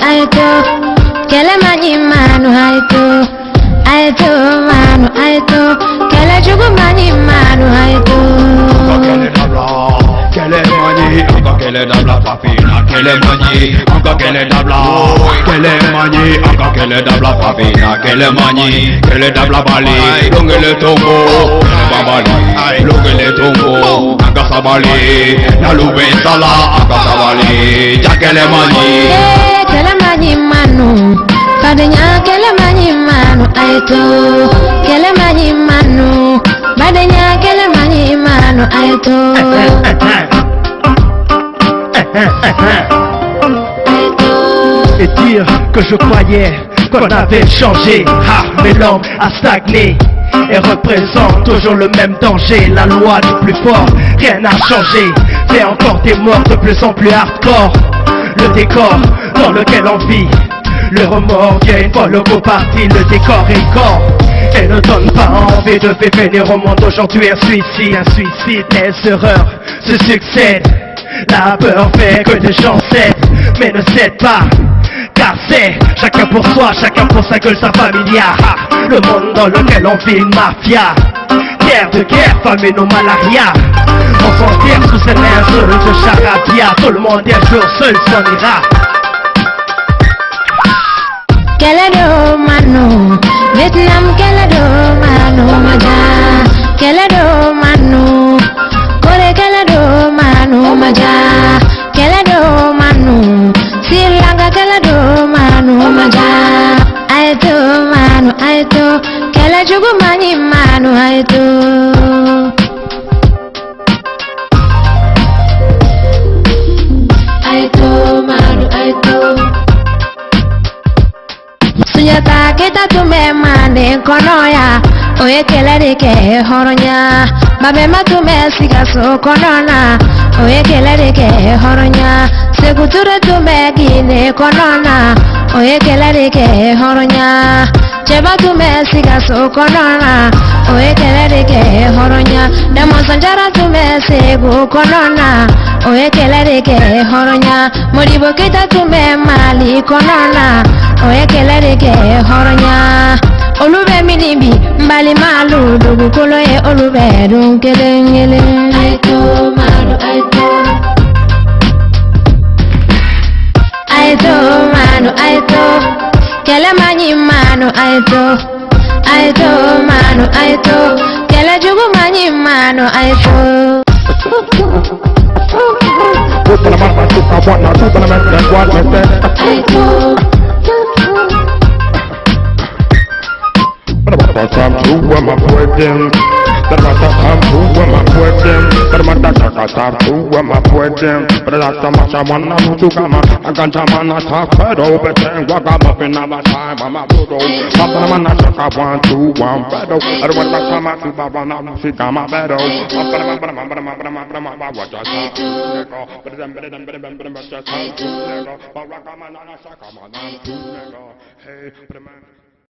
aito, kele mani manu aito, aito manu aito, kele jugu mani manu aito. Kele mani, anga kele dabla papina, kele mani, anga kele dabla, kele mani, anga kele dabla papina, kele mani, kele dabla bali, longele tongo, babali, longele tongo, anga sabali, na lube sala, anga sabali, ja kele mani, kele mani manu, kadenya kele mani manu aito, kele mani manu, badenya kele mani manu aito. Et dire que je croyais qu'on avait changé, mais l'homme a stagné et représente toujours le même danger. La loi du plus fort, rien n'a changé, fait encore des morts de plus en plus hardcore. Le décor dans lequel on vit, le remords vient une fois le beau parti, le décor est le corps et ne donne pas envie de venir au monde aujourd'hui. Un suicide, les erreurs se succèdent. La peur fait que les gens cèdent, mais ne cèdent pas, car c'est chacun pour soi, chacun pour sa gueule, sa familia. Le monde dans lequel on vit une mafia, guerre de guerre, famine ou malaria. On s'en tire sous ces linceaux de charabia, tout le monde un jour seul s'en ira. Keledo manu, Vietnam keledo manu maja, keledo manu, Kore keledo manu maja, keledo manu, Sri Lanka keledo manu maja, aito manu aito, kelejugu mani manu aito. Aito manu aito. Sunyata kita tume mane konoya, oye kelere ke horonya. Babe matume sigaso konona, oye kelere ke horonya. Seguture tume gine konona, oye kelere ke horonya. Cheba tume sigaso konona, oye kelere ke horonya. Demo sanjara tume segu konona, oye kelere ke horonya. Moribo kita tume mali konona, oye kelere ke horonya. Olube midibi mbali malu dugu kolo e olube dun kelengele. Aito malu aito, aito manu aito, kele mani manu aito, aito manu aito, kele jugu mani manu aito. Come to where my boy them. But I come to where my boy them. But my dad come to where my boy them. But I come to one of to come. I can't man I talk fed over ten. Walk up in another time. I'm a good old. Papa man I talk 1, 2, 1 better. I don't want to come out to Baba now. See come out better. Hey,